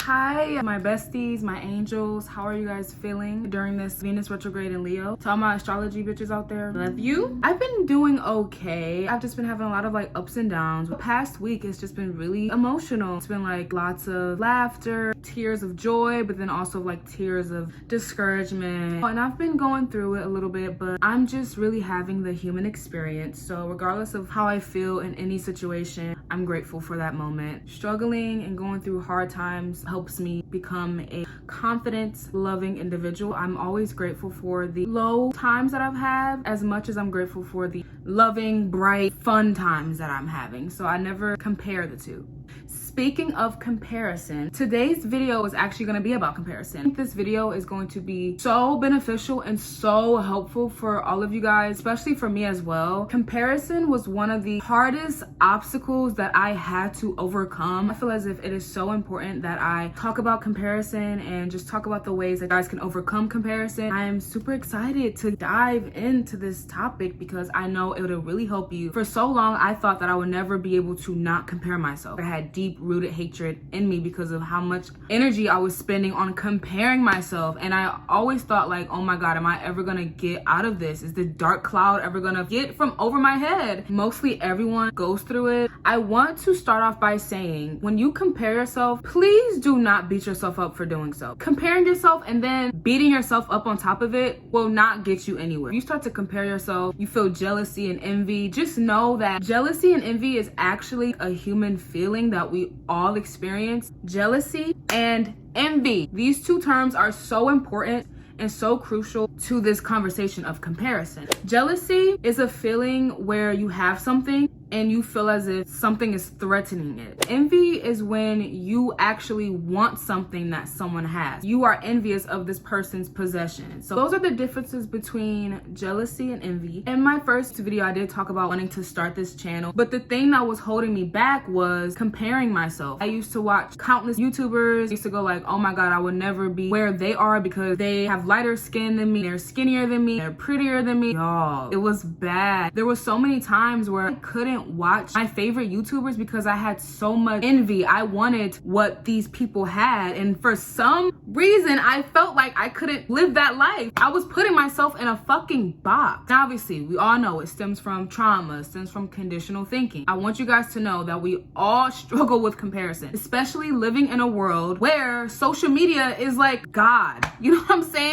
Hi, my besties, my angels. How are you guys feeling during this Venus retrograde in Leo? To all my astrology bitches out there, love you. I've been doing okay. I've just been having a lot of ups and downs. The past week it's just been really emotional. It's been lots of laughter, tears of joy, but then also tears of discouragement. And I've been going through it a little bit, but I'm just really having the human experience. So regardless of how I feel in any situation, I'm grateful for that moment. Struggling and going through hard times helps me become a confident, loving individual. I'm always grateful for the low times that I've had as much as I'm grateful for the loving, bright, fun times that I'm having. So I never compare the two. Speaking of comparison, today's video is actually going to be about comparison. I think this video is going to be so beneficial and so helpful for all of you guys, especially for me as well. Comparison was one of the hardest obstacles that I had to overcome. I feel as if it is so important that I talk about comparison and just talk about the ways that guys can overcome comparison. I am super excited to dive into this topic because I know it'll really help you. For so long, I thought that I would never be able to not compare myself. I had deep rooted hatred in me because of how much energy I was spending on comparing myself, and I always thought oh my god, am I ever gonna get out of this? Is the dark cloud ever gonna get from over my head? Mostly everyone goes through it. I want to start off by saying, when you compare yourself, please do not beat yourself up for doing so. Comparing yourself and then beating yourself up on top of it will not get you anywhere. You start to compare yourself, you feel jealousy and envy. Just know that jealousy and envy is actually a human feeling that we all experience. Jealousy and envy. These two terms are so important and so crucial to this conversation of comparison. Jealousy is a feeling where you have something and you feel as if something is threatening it. Envy is when you actually want something that someone has. You are envious of this person's possession. So those are the differences between jealousy and envy. In my first video, I did talk about wanting to start this channel, but the thing that was holding me back was comparing myself. I used to watch countless YouTubers. I used to go oh my god, I would never be where they are because they have lighter skin than me, they're skinnier than me, they're prettier than me. Y'all, it was bad. There were so many times where I couldn't watch my favorite YouTubers because I had so much envy. I wanted what these people had, and for some reason I felt like I couldn't live that life. I was putting myself in a fucking box. Now, obviously, we all know it stems from trauma, it stems from conditional thinking. I want you guys to know that we all struggle with comparison, especially living in a world where social media is God. You know what I'm saying?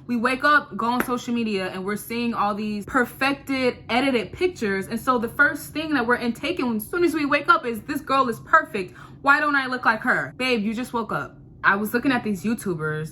We wake up, go on social media, and we're seeing all these perfected, edited pictures. And so the first thing that we're intaking as soon as we wake up is, this girl is perfect. Why don't I look like her? Babe, you just woke up. I was looking at these YouTubers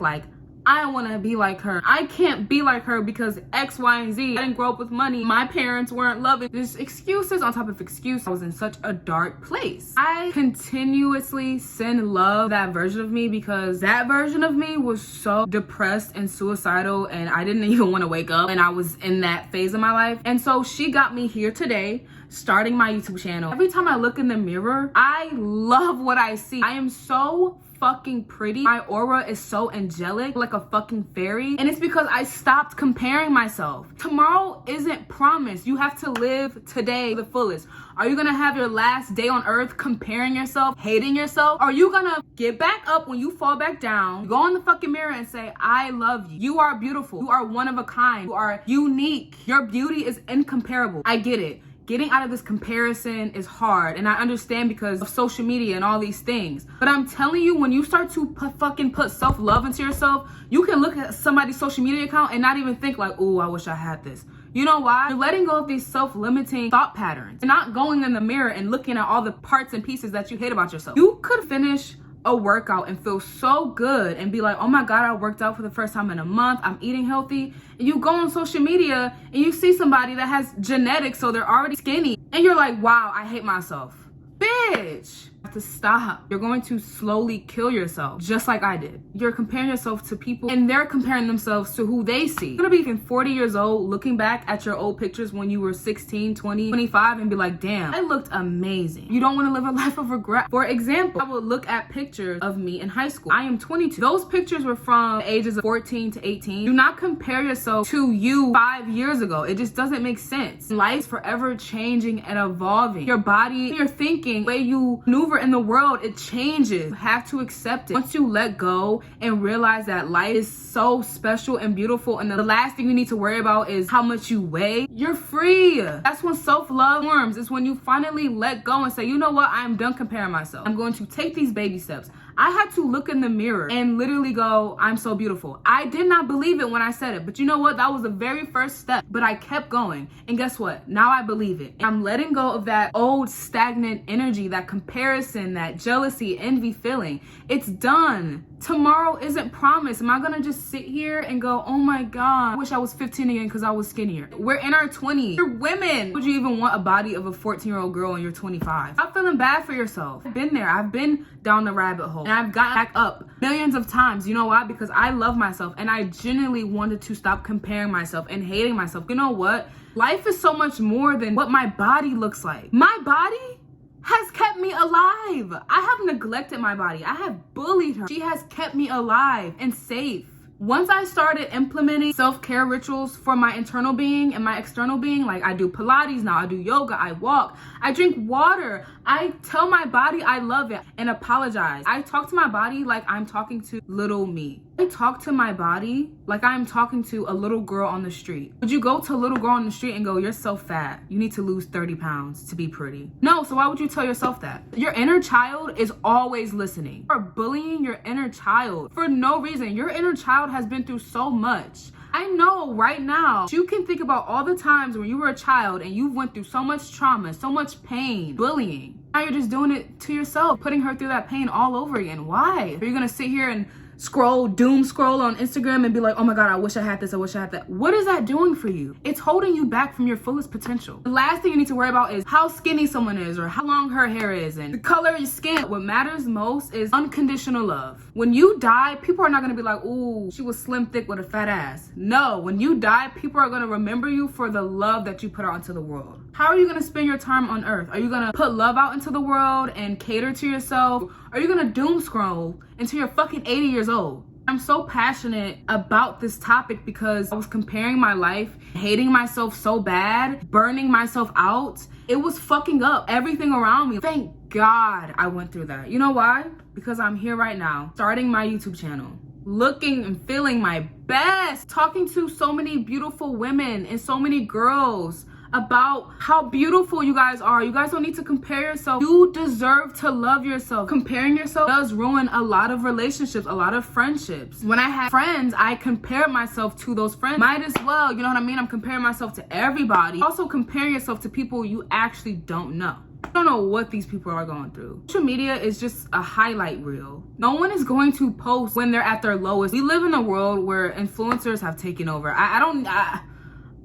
I want to be like her. I can't be like her because X, Y, and Z. I didn't grow up with money. My parents weren't loving. There's excuses on top of excuses. I was in such a dark place. I continuously send love that version of me because that version of me was so depressed and suicidal, and I didn't even want to wake up, and I was in that phase of my life. And so she got me here today, starting my YouTube channel. Every time I look in the mirror, I love what I see. I am so fucking pretty. My aura is so angelic, like a fucking fairy. And it's because I stopped comparing myself. Tomorrow isn't promised. You have to live today to the fullest. Are you gonna have your last day on earth comparing yourself, hating yourself? Are you gonna get back up when you fall back down, go in the fucking mirror and say, I love you. You are beautiful. You are one of a kind. You are unique. Your beauty is incomparable. I get it. Getting out of this comparison is hard, and I understand because of social media and all these things. But I'm telling you, when you start to put self-love into yourself, you can look at somebody's social media account and not even think oh, I wish I had this. You know why? You're letting go of these self-limiting thought patterns. You're not going in the mirror and looking at all the parts and pieces that you hate about yourself. You could finish a workout and feel so good and be oh my god, I worked out for the first time in a month, I'm eating healthy. And you go on social media and you see somebody that has genetics, so they're already skinny, and you're wow, I hate myself. Bitch, you have to stop. You're going to slowly kill yourself, just like I did. You're comparing yourself to people, and they're comparing themselves to who they see. You're gonna be 40 years old, looking back at your old pictures when you were 16, 20, 25, and be damn, I looked amazing. You don't want to live a life of regret. For example, I would look at pictures of me in high school. I am 22. Those pictures were from the ages of 14 to 18. Do not compare yourself to you 5 years ago. It just doesn't make sense. Life's forever changing and evolving. Your body, your thinking, the way you maneuver in the world, it changes. You have to accept it. Once you let go and realize that life is so special and beautiful, and the last thing you need to worry about is how much you weigh, you're free. That's when self-love forms. It's when you finally let go and say, you know what, I'm done comparing myself. I'm going to take these baby steps. I had to look in the mirror and literally go, I'm so beautiful. I did not believe it when I said it, but you know what? That was the very first step, but I kept going. And guess what? Now I believe it. I'm letting go of that old stagnant energy, that comparison, that jealousy, envy feeling. It's done. Tomorrow isn't promised. Am I gonna just sit here and go, oh my God, I wish I was 15 again because I was skinnier? We're in our 20s. You're women. Would you even want a body of a 14-year-old girl and you're 25? Stop feeling bad for yourself. I've been there. I've been down the rabbit hole and I've gotten back up millions of times. You know why? Because I love myself and I genuinely wanted to stop comparing myself and hating myself. You know what? Life is so much more than what my body looks like. My body has kept me alive. I have neglected my body. I have bullied her. She has kept me alive and safe. Once I started implementing self-care rituals for my internal being and my external being, like I do Pilates now, I do yoga, I walk, I drink water, I tell my body I love it and apologize. I talk to my body like I'm talking to little me. I talk to my body like I'm talking to a little girl on the street. Would you go to a little girl on the street and go, you're so fat, you need to lose 30 pounds to be pretty? No, so why would you tell yourself that? Your inner child is always listening. You are bullying your inner child for no reason. Your inner child has been through so much. I know right now, you can think about all the times when you were a child and you went through so much trauma, so much pain, bullying. Now you're just doing it to yourself, putting her through that pain all over again. Why? Are you gonna sit here and doom scroll on Instagram and be like, oh my God, I wish I had this, I wish I had that? What is that doing for you? It's holding you back from your fullest potential. The last thing you need to worry about is how skinny someone is or how long her hair is and the color of your skin. What matters most is unconditional love. When you die, people are not gonna be like, ooh, she was slim, thick with a fat ass. No, when you die, people are gonna remember you for the love that you put out into the world. How are you gonna spend your time on earth? Are you gonna put love out into the world and cater to yourself? Are you gonna doom scroll until you're fucking 80 years old? I'm so passionate about this topic because I was comparing my life, hating myself so bad, burning myself out. It was fucking up everything around me. Thank God I went through that. You know why? Because I'm here right now, starting my YouTube channel, looking and feeling my best, talking to so many beautiful women and so many girls about how beautiful you guys are. You guys don't need to compare yourself. You deserve to love yourself. Comparing yourself does ruin a lot of relationships, a lot of friendships. When I had friends, I compared myself to those friends. Might as well, you know what I mean? I'm comparing myself to everybody. Also comparing yourself to people you actually don't know. I don't know what these people are going through. Social media is just a highlight reel. No one is going to post when they're at their lowest. We live in a world where influencers have taken over.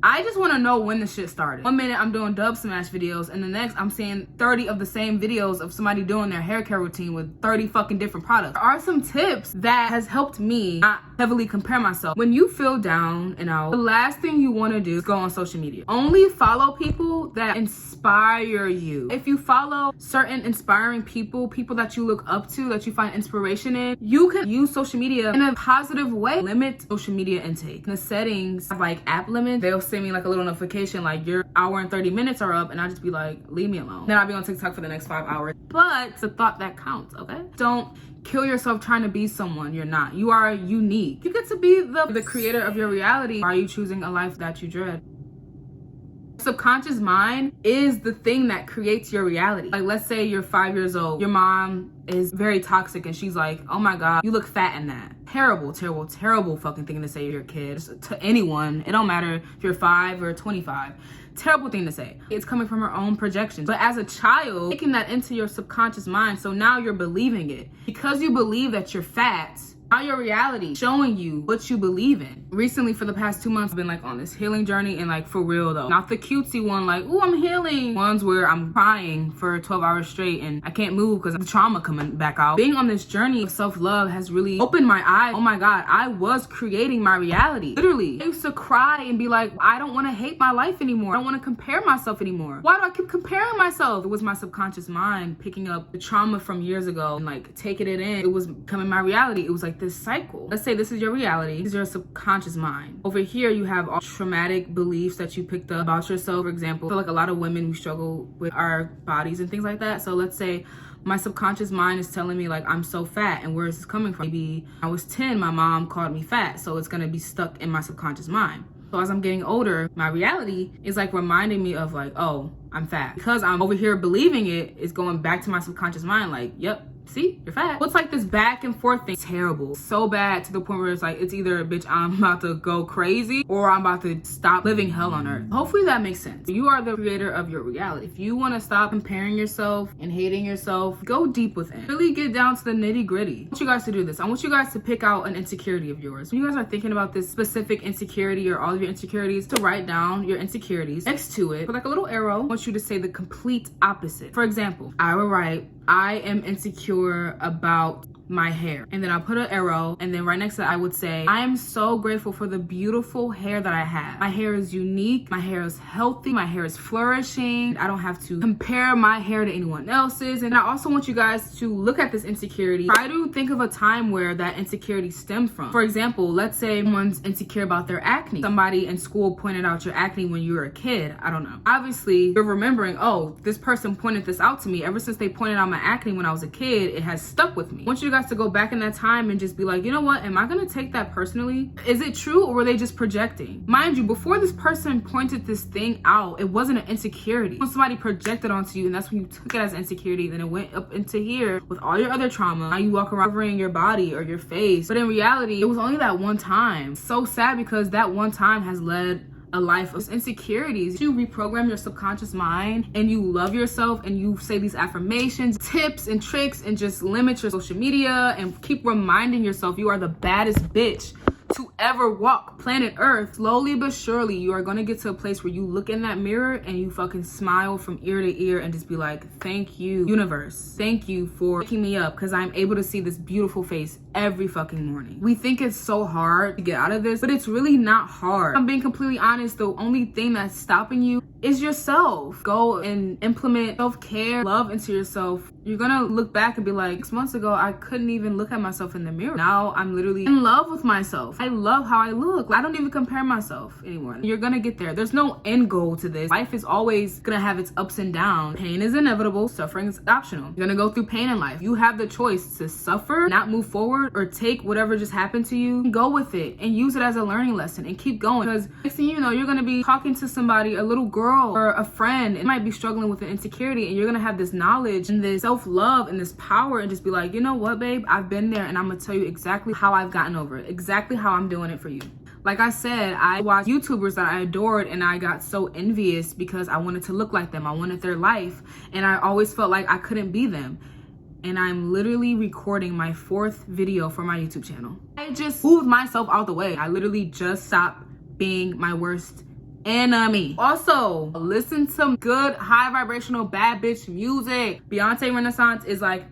I just want to know when the shit started. One minute I'm doing dub smash videos and the next I'm seeing 30 of the same videos of somebody doing their hair care routine with 30 fucking different products. There are some tips that has helped me not heavily compare myself. When you feel down and out, the last thing you want to do is go on social media. Only follow people that inspire you. If you follow certain inspiring people that you look up to, that you find inspiration in, you can use social media in a positive way. Limit social media intake. In the settings of like app limit, they'll send me like a little notification like your hour and 30 minutes are up, and I'll just be like, leave me alone. Then I'll be on TikTok for the next 5 hours. But it's a thought that counts, okay? Don't kill yourself trying to be someone you're not. You are unique. You get to be the creator of your reality. Are you choosing a life that you dread? Subconscious mind is the thing that creates your reality. Like, let's say you're 5 years old, your mom is very toxic and she's like, oh my God, you look fat in that. Terrible, terrible, terrible fucking thing to say to your kids, to anyone. It don't matter if you're 5 or 25. Terrible thing to say. It's coming from her own projections. But as a child, taking that into your subconscious mind, so now you're believing it. Because you believe that you're fat, now your reality showing you what you believe in. Recently, for the past 2 months, I've been like on this healing journey, and like for real though, not the cutesy one like, oh, I'm healing. Ones where I'm crying for 12 hours straight and I can't move because of the trauma coming back out. Being on this journey of self-love has really opened my eyes. Oh my God, I was creating my reality. Literally, I used to cry and be like, I don't want to hate my life anymore. I don't want to compare myself anymore. Why do I keep comparing myself? It was my subconscious mind picking up the trauma from years ago and like taking it in. It was becoming my reality. It was like this cycle. Let's say this is your reality. This is your subconscious mind. Over here, you have all traumatic beliefs that you picked up about yourself. For example, I feel like a lot of women, we struggle with our bodies and things like that. So let's say My subconscious mind is telling me like I'm so fat, and where is this coming from? Maybe I was 10, my mom called me fat, so it's gonna be stuck in my subconscious mind. So as I'm getting older, my reality is like reminding me of like, oh, I'm fat. Because I'm over here believing it, it's going back to my subconscious mind like, yep, see, you're fat. Well, it's like this back and forth thing. It's terrible. So bad to the point where it's like, it's either, bitch, I'm about to go crazy or I'm about to stop living hell on earth. Hopefully that makes sense. You are the creator of your reality. If you want to stop comparing yourself and hating yourself, go deep within. Really get down to the nitty gritty. I want you guys to do this. I want you guys to pick out an insecurity of yours. When you guys are thinking about this specific insecurity or all of your insecurities, to write down your insecurities. Next to it, put like a little arrow. I want you to say the complete opposite. For example, I will write, I am insecure about my hair, and then I'll put an arrow, and then right next to it I would say, I am so grateful for the beautiful hair that I have. My hair is unique, my hair is healthy, my hair is flourishing. I don't have to compare my hair to anyone else's. And I also want you guys to look at this insecurity. Try to think of a time where that insecurity stemmed from. For example, let's say someone's insecure about their acne. Somebody in school pointed out your acne when you were a kid. I don't know. Obviously, you're remembering, oh, this person pointed this out to me. Ever since they pointed out my acne when I was a kid, it has stuck with me. I want you guys to go back in that time and just be like, you know what, am I gonna take that personally? Is it true, or were they just projecting? Mind you, before this person pointed this thing out, it wasn't an insecurity. When somebody projected onto you, and that's when you took it as insecurity, then it went up into here with all your other trauma. Now you walk around covering your body or your face, but in reality it was only that one time. So sad, because that one time has led a life of insecurities. You reprogram your subconscious mind and you love yourself, and you say these affirmations, tips and tricks, and just limit your social media and keep reminding yourself you are the baddest bitch to ever walk planet Earth. Slowly but surely, you are gonna get to a place where you look in that mirror and you fucking smile from ear to ear and just be like, thank you, universe. Thank you for waking me up, because I'm able to see this beautiful face every fucking morning. We think it's so hard to get out of this, but it's really not hard. I'm being completely honest, the only thing that's stopping you is yourself. Go and implement self-care, love into yourself. You're gonna look back and be like, 6 months ago, I couldn't even look at myself in the mirror. Now I'm literally in love with myself. I love how I look. I don't even compare myself anymore. You're gonna get there. There's no end goal to this. Life is always gonna have its ups and downs. Pain is inevitable. Suffering is optional. You're gonna go through pain in life. You have the choice to suffer, not move forward, or take whatever just happened to you, go with it and use it as a learning lesson and keep going. Because next thing you know, you're gonna be talking to somebody, a little girl or a friend, and might be struggling with an insecurity, and you're gonna have this knowledge and this self-love and this power, and just be like, you know what, babe, I've been there, and I'm gonna tell you exactly how I've gotten over it, exactly how I'm doing it for you. Like I said, I watched YouTubers that I adored, and I got so envious because I wanted to look like them. I wanted their life, and I always felt like I couldn't be them. And I'm literally recording my 4th video for my YouTube channel. I just moved myself out the way. I literally just stopped being my worst enemy. Also, listen to good high vibrational bad bitch music. Beyonce Renaissance is like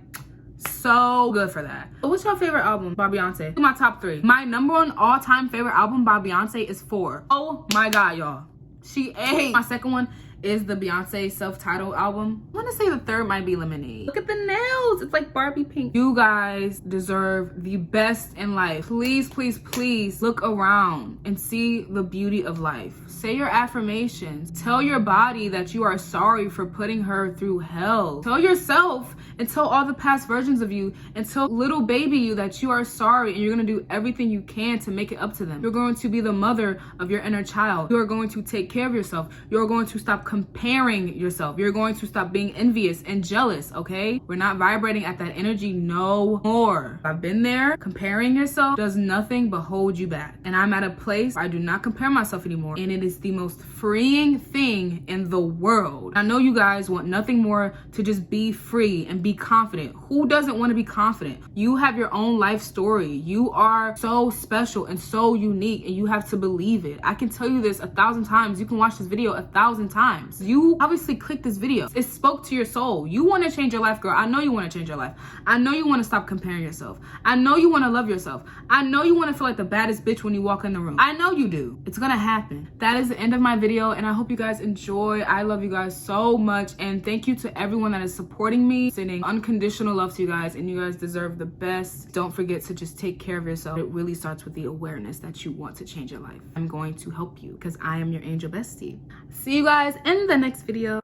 so good for that. What's your favorite album by Beyonce? My top 3. My number 1 all-time favorite album by Beyonce is 4. Oh my god, y'all, she ate. My second one is the Beyonce self-titled album. I want to say the 3rd might be Lemonade. Look at the nails, it's like Barbie pink. You guys deserve the best in life. Please, please, please look around and see the beauty of life. Say your affirmations. Tell your body that you are sorry for putting her through hell. Tell yourself and tell all the past versions of you, and tell little baby you that you are sorry, and you're gonna do everything you can to make it up to them. You're going to be the mother of your inner child. You are going to take care of yourself. You're going to stop comparing yourself. You're going to stop being envious and jealous, okay? We're not vibrating at that energy no more. I've been there. Comparing yourself does nothing but hold you back. And I'm at a place where I do not compare myself anymore, and it is the most freeing thing in the world. I know you guys want nothing more to just be free and be confident. Who doesn't want to be confident? You have your own life story. You are so special and so unique, and you have to believe it. I can tell you this 1,000 times. You can watch this video 1,000 times. You obviously clicked this video. It spoke to your soul. You want to change your life, girl. I know you want to change your life. I know you want to stop comparing yourself. I know you want to love yourself. I know you want to feel like the baddest bitch when you walk in the room. I know you do. It's gonna happen. That is the end of my video, and I hope you guys enjoy. I love you guys so much, and thank you to everyone that is supporting me, sending unconditional love to you guys, and you guys deserve the best. Don't forget to just take care of yourself. It really starts with the awareness that you want to change your life. I'm going to help you because I am your angel bestie. See you guys in the next video.